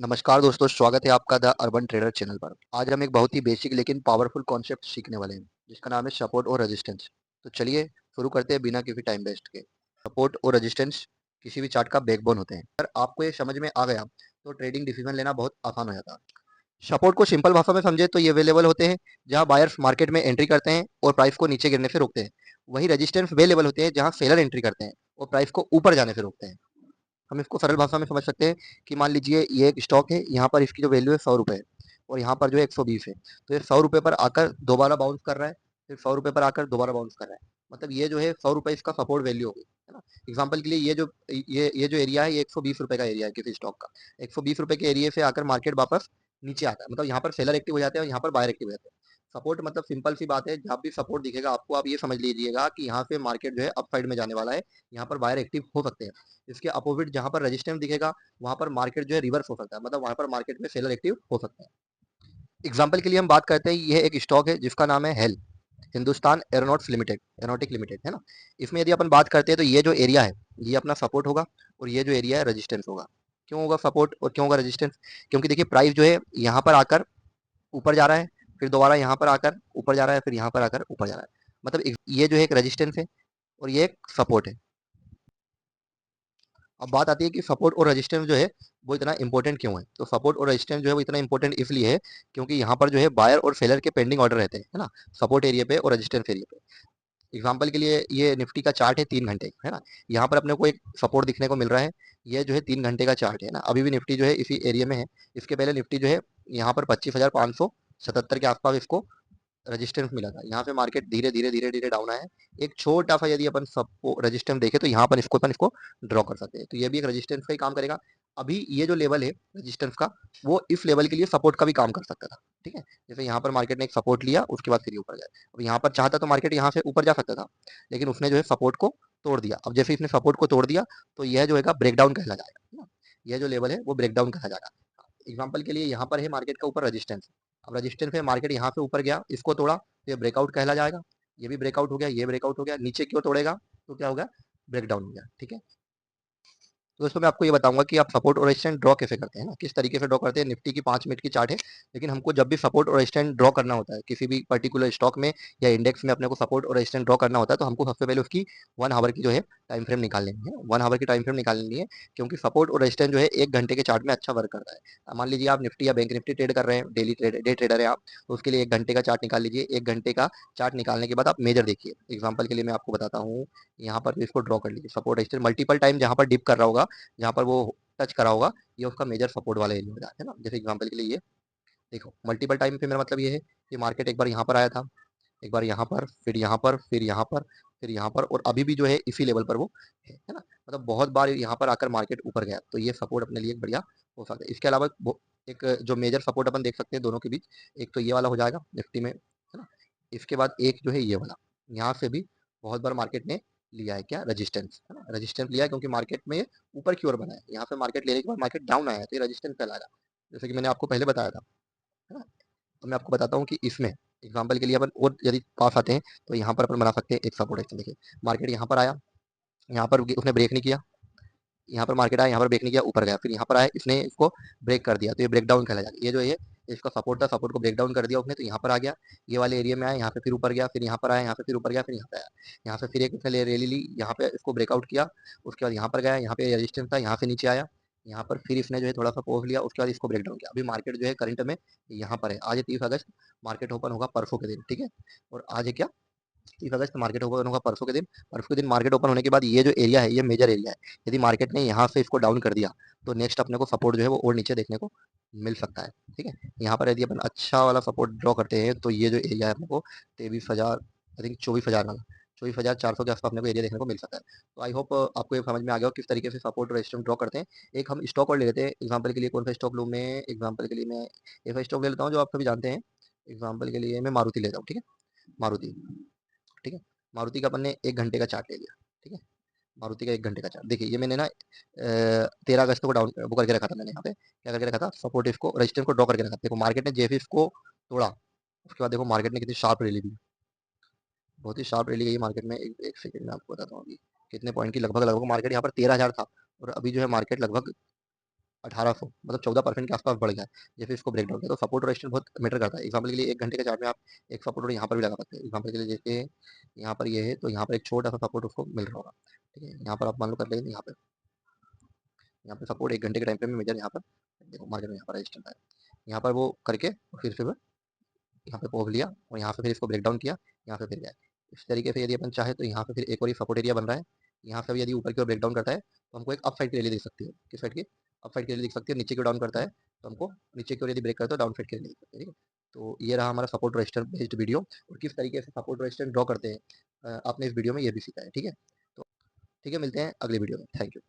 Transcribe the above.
नमस्कार दोस्तों, स्वागत है आपका द अर्बन ट्रेडर चैनल पर। आज हम एक बहुत ही बेसिक लेकिन पावरफुल कॉन्सेप्ट सीखने वाले हैं, जिसका नाम है सपोर्ट और रेजिस्टेंस। तो चलिए शुरू करते हैं बिना किसी टाइम वेस्ट के। सपोर्ट और रेजिस्टेंस किसी भी चार्ट का बैकबोन होते हैं। अगर आपको ये समझ में आ गया तो ट्रेडिंग डिसीजन लेना बहुत आसान हो जाता है। सपोर्ट को सिंपल भाषा में समझे तो ये वे लेवल होते हैं जहां बायर्स मार्केट में एंट्री करते हैं और प्राइस को नीचे गिरने से रोकते हैं। वही रेजिस्टेंस वे लेवल होते हैं जहां सेलर एंट्री करते हैं और प्राइस को ऊपर जाने से रोकते हैं। हम इसको सरल भाषा में समझ सकते हैं कि मान लीजिए ये एक स्टॉक है, यहाँ पर इसकी जो वैल्यू है 100 रुपये है और यहाँ पर जो है 120 है। तो ये 100 रुपये पर आकर दोबारा बाउंस कर रहा है, फिर 100 रुपये पर आकर दोबारा बाउंस कर रहा है। मतलब ये जो है 100 रुपये इसका सपोर्ट वैल्यू होगी, है ना। एग्जाम्पल के लिए ये जो एरिया है, ये 120 रुपये का एरिया है किसी स्टॉक का। 120 रुपये के एरिया से आकर मार्केट वापस नीचे आता है, मतलब यहाँ पर सेलर एक्टिव हो जाते हैं और यहाँ पर बायर एक्टिव हो जाते हैं। सपोर्ट मतलब सिंपल सी बात है, जब भी सपोर्ट दिखेगा आपको आप ये समझ लीजिएगा कि यहाँ से मार्केट जो है अप साइड में जाने वाला है, यहाँ पर बायर एक्टिव हो सकते हैं। इसके अपोजिट जहां पर रेजिस्टेंस दिखेगा वहां पर मार्केट जो है रिवर्स हो सकता है, मतलब वहां पर मार्केट में सेलर एक्टिव हो सकता है। एग्जाम्पल के लिए हम बात करते हैं, यह एक स्टॉक है जिसका नाम है HAL, Hindustan aeronautics limited, aeronautic limited, है ना। इसमें यदि अपन बात करते हैं तो ये जो एरिया है ये अपना सपोर्ट होगा और ये जो एरिया है रेजिस्टेंस होगा। क्यों होगा सपोर्ट और क्यों होगा रेजिस्टेंस? क्योंकि देखिए प्राइस जो है यहाँ पर आकर ऊपर जा रहा है, फिर दोबारा यहाँ पर आकर ऊपर जा रहा है, फिर यहाँ पर आकर ऊपर जा रहा है। मतलब ये जो है एक रेजिस्टेंस है और ये एक सपोर्ट है। अब बात आती है कि सपोर्ट और रेजिस्टेंस जो है वो इतना इंपॉर्टेंट क्यों है। तो सपोर्ट और रेजिस्टेंस जो है वो इतना इंपॉर्टेंट इसलिए है क्योंकि यहाँ पर जो है बायर और सेलर के पेंडिंग ऑर्डर रहते हैं, है ना, सपोर्ट एरिया पे और रेजिस्टेंस एरिया पे। एग्जाम्पल के लिए ये निफ्टी का चार्ट है 3 घंटे का, है ना। यहाँ पर अपने को एक सपोर्ट दिखने को मिल रहा है। ये जो है 3 घंटे का चार्ट है ना, अभी भी निफ्टी जो है इसी एरिया में है। इसके पहले निफ्टी जो है यहाँ पर 25,577 के आसपास इसको रेजिस्टेंस मिला था। यहाँ पे मार्केट धीरे धीरे धीरे धीरे डाउन आया है। एक छोटा सा यदि अपन सबको रेजिस्टेंस देखे तो यहाँ पर इसको ड्रॉ कर सकते हैं, तो ये भी एक रेजिस्टेंस का ही काम करेगा। अभी ये जो लेवल है रेजिस्टेंस का, वो इस लेवल के लिए सपोर्ट का भी काम कर सकता था। ठीक है, जैसे यहाँ पर मार्केट ने एक सपोर्ट लिया, उसके बाद फिर ऊपर गया। अब यहाँ पर चाहता तो मार्केट यहाँ से ऊपर जा सकता था, लेकिन उसने जो है सपोर्ट को तोड़ दिया। अब जैसे इसने सपोर्ट को तोड़ दिया तो यह जो है ब्रेकडाउन कहला जाएगा, है ना। यह जो लेवल है वो ब्रेकडाउन कहा जाएगा। एग्जाम्पल के लिए यहाँ पर है मार्केट का ऊपर रेजिस्टेंस। अब रेजिस्टेंस है, मार्केट यहाँ से ऊपर गया, इसको तोड़ा तो ये ब्रेकआउट कहला जाएगा। ये भी ब्रेकआउट हो गया, ये ब्रेकआउट हो गया, नीचे क्यों तोड़ेगा तो क्या होगा, ब्रेकडाउन हो गया। ठीक है, तो दोस्तों मैं आपको ये बताऊंगा कि आप सपोर्ट और रेजिस्टेंस ड्रॉ कैसे करते हैं ना, किस तरीके से ड्रॉ करते हैं। निफ्टी की 5 मिनट की चार्ट है, लेकिन हमको जब भी सपोर्ट और रेजिस्टेंस ड्रॉ करना होता है किसी भी पर्टिकुलर स्टॉक में या इंडेक्स में, अपने को सपोर्ट और रेजिस्टेंस ड्रॉ करना होता है तो हमको सबसे पहले उसकी 1 आवर की जो है टाइम फ्रेम निकाल लेनी है। 1 आवर की टाइम फ्रेम निकाल लेनी है, क्योंकि सपोर्ट और रेजिस्टेंस जो है 1 घंटे के चार्ट में अच्छा वर्क करता है। मान लीजिए आप निफ्टी या बैंक निफ्टी ट्रेड कर रहे हैं, डेली ट्रेड डे ट्रेडर है आप, तो उसके लिए 1 घंटे का चार्ट निकाल लीजिए। 1 घंटे का चार्ट निकालने के बाद आप मेजर देखिए। एग्जाम्पल के लिए मैं आपको बताता हूँ, यहाँ पर इसको ड्रॉ कर लीजिए। सपोर्ट रेजिस्टेंस मल्टीपल टाइम जहाँ पर डिप कर रहा होगा, जहाँ पर वो टच करा होगा, ये उसका मेजर सपोर्ट वाला एरिया हो जाता है ना। जैसे एग्जांपल के लिए ये देखो, मल्टीपल टाइम पे मेरा मतलब ये है कि मार्केट एक बार यहाँ पर आया था, एक बार यहाँ पर, फिर यहाँ पर, फिर यहाँ पर, फिर यहाँ पर, और अभी भी जो है इसी लेवल पर वो है ना। मतलब बहुत बार यहाँ पर आकर मार्केट ऊपर गया, तो ये सपोर्ट अपने लिए बढ़िया हो सकता है। इसके अलावा एक जो मेजर सपोर्ट अपन देख सकते हैं दोनों के बीच, एक तो ये वाला हो जाएगा निफ्टी में, है ना। इसके बाद एक जो है ये वाला, यहाँ से भी बहुत बार मार्केट ने लिया है क्या, रेजिस्टेंस, है ना। रेजिस्टेंस लिया है क्योंकि मार्केट में ऊपर की ओर बना है। यहाँ पे मार्केट लेने के बाद मार्केट डाउन आया है, तो ये रेजिस्टेंस कहलाएगा, जैसे कि मैंने आपको पहले बताया था, है ना। तो मैं आपको बताता हूँ कि इसमें एग्जाम्पल के लिए अपन और यदि पास आते हैं तो यहाँ पर अपन बना सकते हैं एक सपोर्ट एक्शन। देखिए मार्केट यहाँ पर आया, यहाँ पर उसने ब्रेक नहीं किया, यहाँ पर मार्केट आया, यहाँ पर ब्रेक नहीं किया, ऊपर गया, फिर यहाँ पर आया, इसने इसको ब्रेक कर दिया, तो ये ब्रेक डाउन कहला जाएगा। ये जो है इसका सपोर्ट था, सपोर्ट को ब्रेक डाउन कर दिया उसने, तो यहाँ पर आ गया, ये वाले एरिया में आया, यहाँ पे फिर ऊपर गया, फिर यहाँ पर आया, यहाँ पे फिर ऊपर गया, फिर यहाँ पे आया, यहाँ पे फिर एक उसने रैली ली, यहाँ पे इसको ब्रेकआउट किया, उसके बाद यहाँ पर गया, यहाँ पे रेजिस्टेंस था, यहाँ से नीचे आया, यहाँ पर फिर इसने जो है थोड़ा सा पॉज लिया, उसके बाद इसको ब्रेक डाउन किया। अभी मार्केट जो है करंट में यहाँ पर है। आज है 30 अगस्त, मार्केट ओपन होगा परसों के दिन, ठीक है। और आज है क्या, 30 अगस्त, मार्केट ओपन होगा परसों के दिन। परसों के दिन मार्केट ओपन होने के बाद ये जो एरिया है ये मेजर एरिया है। यदि मार्केट ने यहाँ से इसको डाउन कर दिया तो नेक्स्ट अपने को सपोर्ट जो है वो और नीचे देखने को मिल सकता है। ठीक है, यहाँ पर यदि अपन अच्छा वाला सपोर्ट ड्रॉ करते हैं तो ये जो एरिया है अपने को 23,000, आई थिंक 24,000 वाला, 24,400 के आसपास अपने को एरिया देखने को मिल सकता है। तो आई होप आपको ये समझ में आ गया हो किस तरीके से सपोर्ट रेजिस्टेंस ड्रॉ करते हैं। एक हम स्टॉक और ले लेते हैं एग्जाम्पल के लिए। कौन सा स्टॉक लूँ मैं? एग्जाम्पल के लिए मैं ऐसा स्टॉक ले लेता हूँ जो आप सभी जानते हैं। एग्जाम्पल के लिए मैं मारुति लेता हूँ, ठीक है, मारुति। ठीक है, मारुति का अपन ने 1 घंटे का चार्ट ले लिया। ठीक है, मारुति का 1 घंटे का चार्ट देखिए, ये मैंने ना 13 अगस्त को डाउन वो करके रखा था। मैंने यहाँ पे क्या करके रखा था, सपोर्ट इसको रेजिस्टेंस को ड्रॉ करके रखा था। देखो मार्केट ने जैसे इसको तोड़ा, उसके बाद देखो मार्केट ने कितनी शार्प रैली दी, बहुत ही शार्प रैली गई मार्केट में। एक सेकंड में आपको बताता हूँ अभी कितने पॉइंट की लगभग लगभग मार्केट यहाँ पर 13,000 था, और अभी जो है मार्केट लगभग 1800 मतलब 14% के आसपास बढ़ गया है, या फिर इसको ब्रेक डाउन किया, तो सपोर्ट और रेजिस्टेंस बहुत मैटर करता है। एग्जाम्पल के लिए 1 घंटे के चार्ट में आप एक सपोर्ट यहाँ पर भी लगा सकते हैं। एग्जाम्पल के लिए जैसे यहाँ पर ये है, तो यहाँ पर एक छोटा सा सपोर्ट उसको मिल रहा होगा, ठीक है। यहाँ पर आप मान लो कर लेंगे, यहाँ पे सपोर्ट 1 घंटे के टाइम फ्रेम में मेजर, यहाँ पर देखो मार्केट में यहाँ पर रेजिस्टेंस है, यहाँ पर वो करके और फिर से वो यहाँ पे पॉज लिया और यहाँ पे फिर इसको ब्रेक डाउन किया, यहाँ पे फिर गया। इस तरीके से यदि अपन चाहे तो यहाँ पे फिर एक और ये सपोर्ट एरिया बन रहा है, यहाँ पे भी यदि ऊपर की ओर ब्रेक डाउन करता है तो हमको एक अप साइड की रैली दिख सकती है। किस साइड की? अप साइड की रैली दिख सकती है। नीचे की ओर डाउन करता है तो हमको नीचे की ओर यदि ब्रेक करता है तो डाउन साइड की रैली दिख सकती है, ठीक है। तो ये रहा हमारा सपोर्ट रेजिस्टेंस बेस्ड वीडियो, और किस तरीके से सपोर्ट रेजिस्टेंस ड्रॉ करते हैं आपने इस वीडियो में ये भी सीखा है, ठीक है। तो ठीक है, मिलते हैं अगली वीडियो में। Thank you.